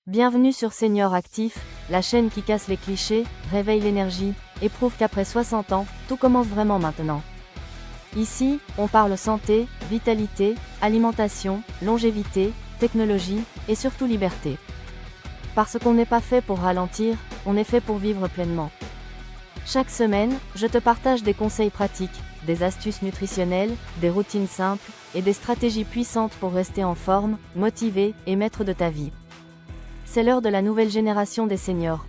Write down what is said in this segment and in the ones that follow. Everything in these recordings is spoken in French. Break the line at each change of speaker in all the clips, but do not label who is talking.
Bienvenue sur Senior Actif, la chaîne qui casse les clichés, réveille l'énergie, et prouve qu'après 60 ans, tout commence vraiment maintenant. Ici, on parle santé, vitalité, alimentation, longévité, technologie, et surtout liberté. Parce qu'on n'est pas fait pour ralentir, on est fait pour vivre pleinement. Chaque semaine, je te partage des conseils pratiques, des astuces nutritionnelles, des routines simples, et des stratégies puissantes pour rester en forme, motivé, et maître de ta vie. C'est l'heure de la nouvelle génération des seniors.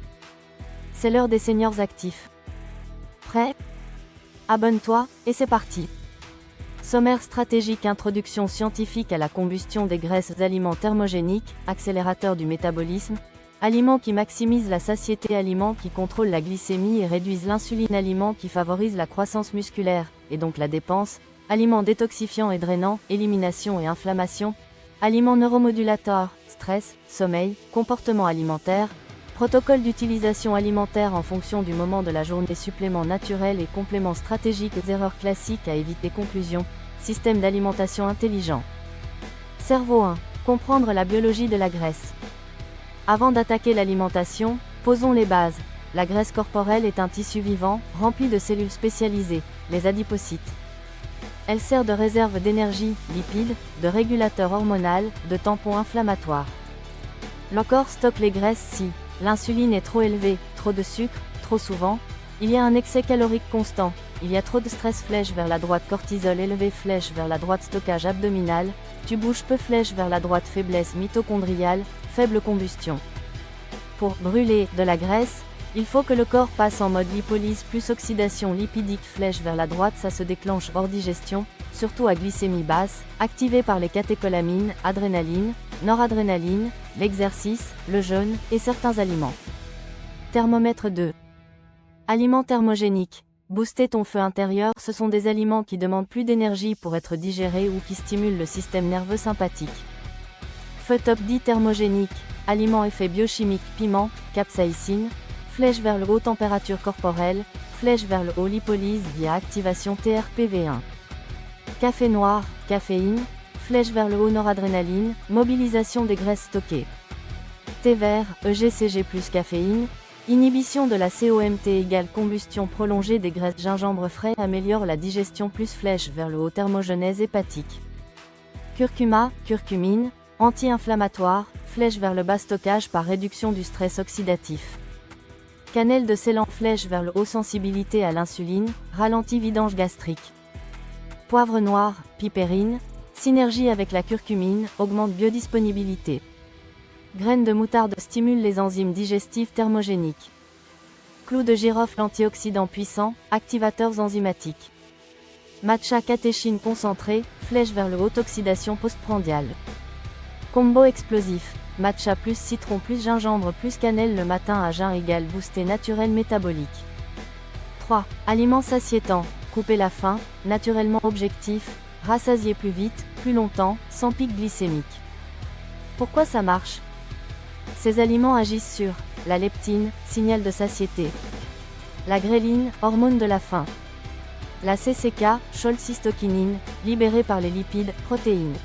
C'est l'heure des seniors actifs. Prêt? Abonne-toi, et c'est parti. Sommaire stratégique. Introduction scientifique à la combustion des graisses. Aliments thermogéniques, accélérateurs du métabolisme. Aliments qui maximisent la satiété. Aliments qui contrôlent la glycémie et réduisent l'insuline. Aliments qui favorisent la croissance musculaire, et donc la dépense. Aliments détoxifiants et drainants, élimination et inflammation. Aliments neuromodulateurs, stress, sommeil, comportement alimentaire. Protocole d'utilisation alimentaire en fonction du moment de la journée. Suppléments naturels et compléments stratégiques. Erreurs classiques à éviter. Conclusion. Système d'alimentation intelligent. Cerveau 1. Comprendre la biologie de la graisse. Avant d'attaquer l'alimentation, posons les bases. La graisse corporelle est un tissu vivant, rempli de cellules spécialisées, les adipocytes. Elle sert de réserve d'énergie, lipides, de régulateur hormonal, de tampon inflammatoire. Le corps stocke les graisses si l'insuline est trop élevée, trop de sucre, trop souvent. Il y a un excès calorique constant. Il y a trop de stress. Flèche vers la droite. Cortisol élevé. Flèche vers la droite. Stockage abdominal. Tu bouges peu. Flèche vers la droite. Faiblesse mitochondriale. Faible combustion. Pour brûler de la graisse, il faut que le corps passe en mode lipolyse plus oxydation lipidique. Flèche vers la droite. Ça se déclenche hors digestion, surtout à glycémie basse, activé par les catécholamines, adrénaline, noradrénaline, l'exercice, le jeûne, et certains aliments. Thermomètre 2. Aliments thermogéniques. Booster ton feu intérieur. Ce sont des aliments qui demandent plus d'énergie pour être digérés ou qui stimulent le système nerveux sympathique. Feu top 10 thermogénique. Aliments effet biochimique. Piment, capsaïcine. Flèche vers le haut. Température corporelle. Flèche vers le haut. Lipolyse via activation TRPV1. Café noir, caféine. Flèche vers le haut. Noradrénaline, mobilisation des graisses stockées. Thé vert, EGCG plus caféine. Inhibition de la COMT égale combustion prolongée des graisses. Gingembre frais améliore la digestion plus. Flèche vers le haut. Thermogenèse hépatique. Curcuma, curcumine, anti-inflammatoire. Flèche vers le bas. Stockage par réduction du stress oxydatif. Cannelle de Ceylan. Flèche vers le haut. Sensibilité à l'insuline, ralentit vidange gastrique. Poivre noir, pipérine, synergie avec la curcumine, augmente biodisponibilité. Graines de moutarde stimulent les enzymes digestives thermogéniques. Clou de girofle antioxydant puissant, activateurs enzymatiques. Matcha catéchine concentré, flèche vers le haut. Oxydation postprandiale. Combo explosif. Matcha plus citron plus gingembre plus cannelle le matin à jeun égale booster naturel métabolique. 3. Aliments satiétants. Couper la faim, naturellement. Objectif, rassasier plus vite, plus longtemps, sans pic glycémique. Pourquoi ça marche? Ces aliments agissent sur la leptine, signal de satiété. La gréline, hormone de la faim. La CCK, cholecystokinin, libérée par les lipides, protéines.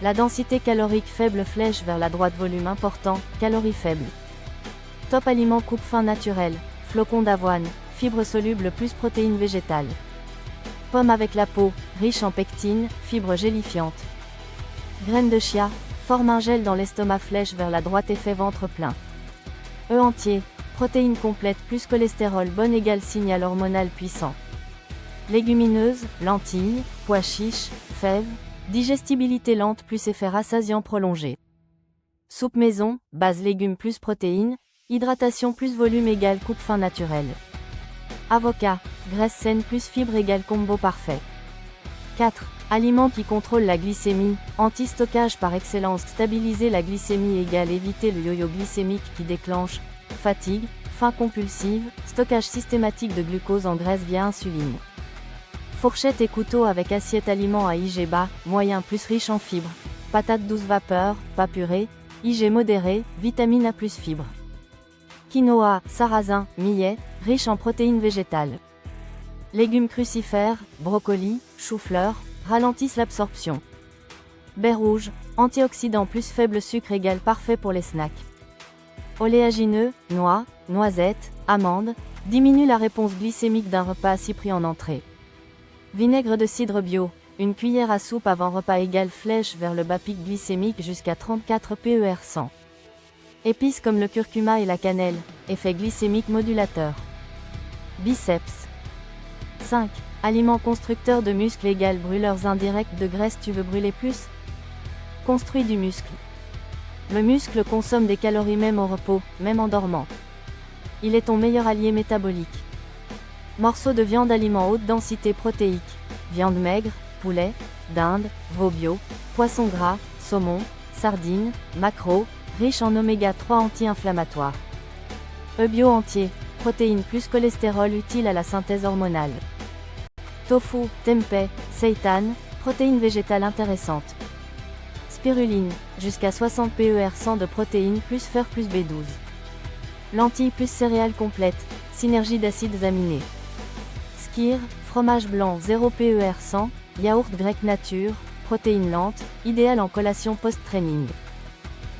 La densité calorique faible. Flèche vers la droite. Volume important, calories faibles. Top aliments coupe-faim naturel. Flocons d'avoine, fibres solubles plus protéines végétales. Pomme avec la peau, riche en pectine, fibres gélifiantes. Graines de chia, forme un gel dans l'estomac. Flèche vers la droite. Effet ventre plein. Œufs entiers, protéines complètes plus cholestérol bon égale signal hormonal puissant. Légumineuses, lentilles, pois chiches, fèves, digestibilité lente plus effet rassasiant prolongé. Soupe maison, base légumes plus protéines, hydratation plus volume égale coupe-faim naturel. Avocat, graisse saine plus fibre égale combo parfait. 4. Aliments qui contrôlent la glycémie, anti-stockage par excellence. Stabiliser la glycémie égale éviter le yo-yo glycémique qui déclenche fatigue, faim compulsive, stockage systématique de glucose en graisse via insuline. Fourchette et couteau avec assiette. Aliments à IG bas, moyen plus riche en fibres. Patates douces vapeur, pas purée, IG modéré, vitamine A plus fibres. Quinoa, sarrasin, millet, riche en protéines végétales. Légumes crucifères, brocolis, chou-fleur, ralentissent l'absorption. Baies rouges, antioxydants plus faible sucre égale parfait pour les snacks. Oléagineux, noix, noisettes, amandes, diminue la réponse glycémique d'un repas assis pris en entrée. Vinaigre de cidre bio, une cuillère à soupe avant repas égale flèche vers le bas pic glycémique jusqu'à 34 PER 100. Épices comme le curcuma et la cannelle, effet glycémique modulateur. Biceps. 5. Aliments constructeurs de muscles égale brûleurs indirects de graisse. Tu veux brûler plus? Construis du muscle. Le muscle consomme des calories même au repos, même en dormant. Il est ton meilleur allié métabolique. Morceaux de viande, aliments haute densité protéique. Viande maigre, poulet, dinde, veau bio, poisson gras, saumon, sardines, maquereau, riche en oméga 3 anti-inflammatoires. Œufs bio entiers, protéines plus cholestérol utile à la synthèse hormonale. Tofu, tempeh, seitan, protéines végétales intéressantes. Spiruline, jusqu'à 60 PER 100 de protéines plus fer plus B12. Lentilles plus céréales complètes, synergie d'acides aminés. Skyr, fromage blanc 0 PER 100, yaourt grec nature, protéines lentes, idéal en collation post-training.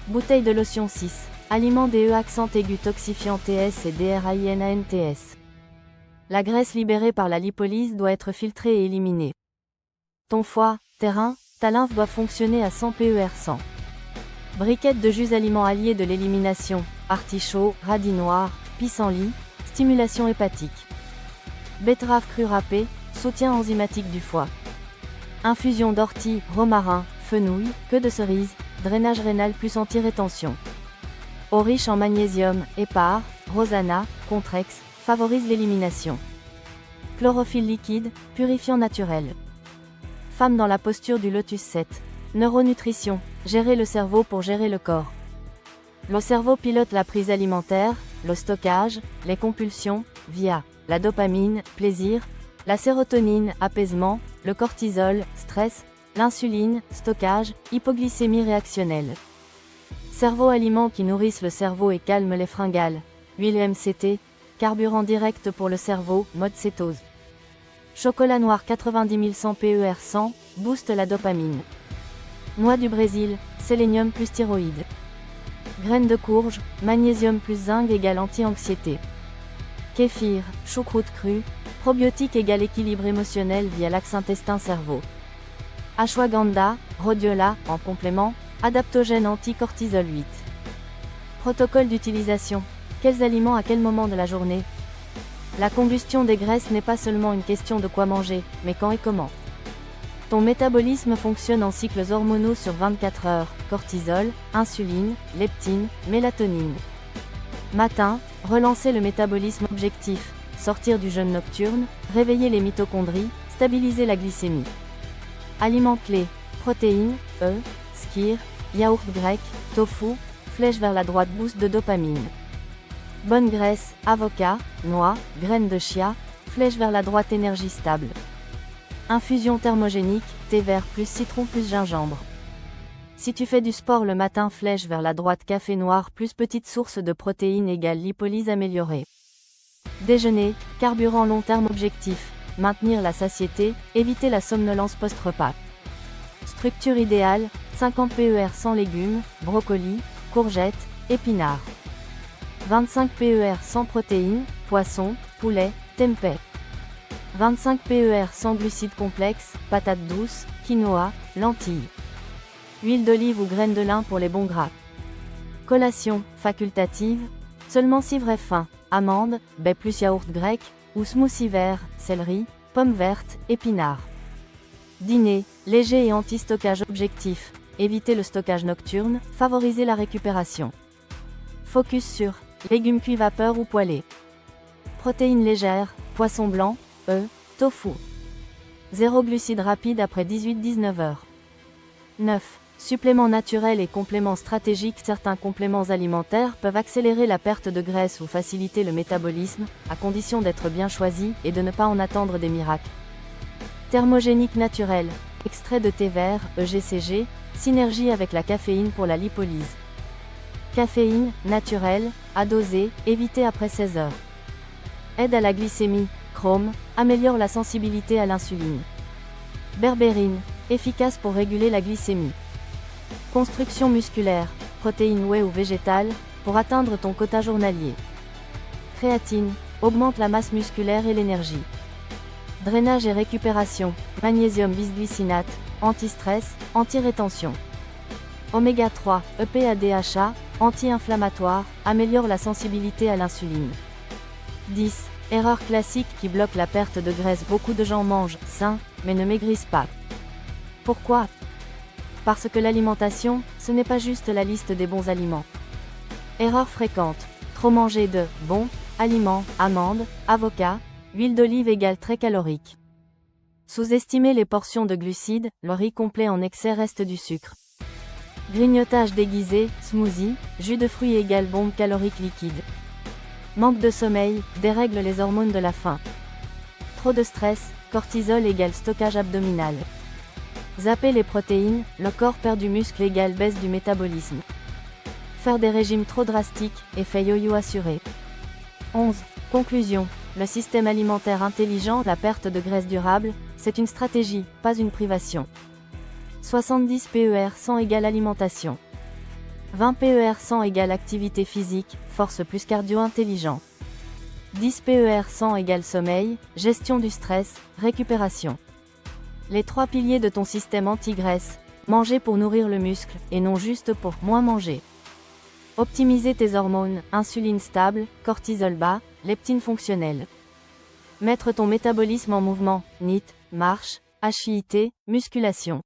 Bouteille de lotion 6, aliments DE accent aigu toxifiant TS et DRAINANTS. La graisse libérée par la lipolyse doit être filtrée et éliminée. Ton foie, tes reins, ta lymphe doit fonctionner à 100 PER 100. Briquette de jus aliments alliés de l'élimination, artichaut, radis noir, pissenlit, stimulation hépatique. Betterave crue râpée, soutien enzymatique du foie. Infusion d'ortie, romarin, fenouil, queue de cerise, drainage rénal plus anti-rétention. Eau riche en magnésium, épar, rosana, contrex, favorise l'élimination. Chlorophylle liquide, purifiant naturel. Femme dans la posture du lotus 7. Neuronutrition, gérer le cerveau pour gérer le corps. Le cerveau pilote la prise alimentaire, le stockage, les compulsions, via la dopamine, plaisir, la sérotonine, apaisement, le cortisol, stress, l'insuline, stockage, hypoglycémie réactionnelle. Cerveau aliments qui nourrissent le cerveau et calment les fringales. Huile MCT, carburant direct pour le cerveau, mode cétose. Chocolat noir 90 100 PER 100, booste la dopamine. Noix du Brésil, sélénium plus thyroïde. Graines de courge, magnésium plus zinc égale anti-anxiété. Kéfir, choucroute crue, probiotique égale équilibre émotionnel via l'axe intestin-cerveau. Ashwagandha, rhodiola, en complément, adaptogène anti-cortisol 8. Protocole d'utilisation. Quels aliments à quel moment de la journée? La combustion des graisses n'est pas seulement une question de quoi manger, mais quand et comment. Ton métabolisme fonctionne en cycles hormonaux sur 24 heures, cortisol, insuline, leptine, mélatonine. Matin, relancer le métabolisme objectif, sortir du jeûne nocturne, réveiller les mitochondries, stabiliser la glycémie. Aliments clés, protéines, œufs, skyr, yaourt grec, tofu, flèche vers la droite boost de dopamine. Bonne graisse, avocat, noix, graines de chia, flèche vers la droite énergie stable. Infusion thermogénique, thé vert plus citron plus gingembre. Si tu fais du sport le matin, flèche vers la droite café noir plus petite source de protéines égale lipolyse améliorée. Déjeuner, carburant long terme objectif, maintenir la satiété, éviter la somnolence post-repas. Structure idéale, 50 PER 100 légumes, brocolis, courgettes, épinards. 25 PER 100 protéines, poisson, poulet, tempeh. 25 PER 100 glucides complexes, patates douces, quinoa, lentilles. Huile d'olive ou graines de lin pour les bons gras. Collation, facultative, seulement si vrai fin, amandes, baie plus yaourt grec, ou smoothie vert, céleri, pommes vertes, épinards. Dîner, léger et anti-stockage objectif, éviter le stockage nocturne, favoriser la récupération. Focus sur légumes cuits vapeur ou poêlés. Protéines légères, poisson blanc, œufs, tofu. 0 glucides rapides après 18-19 heures. 9. Suppléments naturels et compléments stratégiques. Certains compléments alimentaires peuvent accélérer la perte de graisse ou faciliter le métabolisme, à condition d'être bien choisis et de ne pas en attendre des miracles. Thermogénique naturel, extrait de thé vert, EGCG, synergie avec la caféine pour la lipolyse. Caféine, naturelle, à doser, éviter après 16 heures. Aide à la glycémie, chrome, améliore la sensibilité à l'insuline. Berbérine, efficace pour réguler la glycémie. Construction musculaire, protéines whey ou végétales, pour atteindre ton quota journalier. Créatine, augmente la masse musculaire et l'énergie. Drainage et récupération, magnésium bisglycinate, anti-stress, anti-rétention. Oméga 3, EPA-DHA, anti-inflammatoire, améliore la sensibilité à l'insuline. 10. Erreur classique qui bloque la perte de graisse. Beaucoup de gens mangent sain, mais ne maigrissent pas. Pourquoi? Parce que l'alimentation, ce n'est pas juste la liste des bons aliments. Erreur fréquente. Trop manger de bons aliments, amandes, avocats, huile d'olive égale très calorique. Sous-estimer les portions de glucides, le riz complet en excès reste du sucre. Grignotage déguisé, smoothie, jus de fruits égale bombe calorique liquide. Manque de sommeil, dérègle les hormones de la faim. Trop de stress, cortisol égale stockage abdominal. Zapper les protéines, le corps perd du muscle égale baisse du métabolisme. Faire des régimes trop drastiques, effet yo-yo assuré. 11. Conclusion. Le système alimentaire intelligent, la perte de graisse durable, c'est une stratégie, pas une privation. 70 PER 100 égale alimentation. 20 PER 100 égale activité physique, force plus cardio intelligent. 10 PER 100 égale sommeil, gestion du stress, récupération. Les 3 piliers de ton système anti-graisse, manger pour nourrir le muscle, et non juste pour moins manger. Optimiser tes hormones, insuline stable, cortisol bas, leptine fonctionnelle. Mettre ton métabolisme en mouvement, NEAT, marche, HIIT, musculation.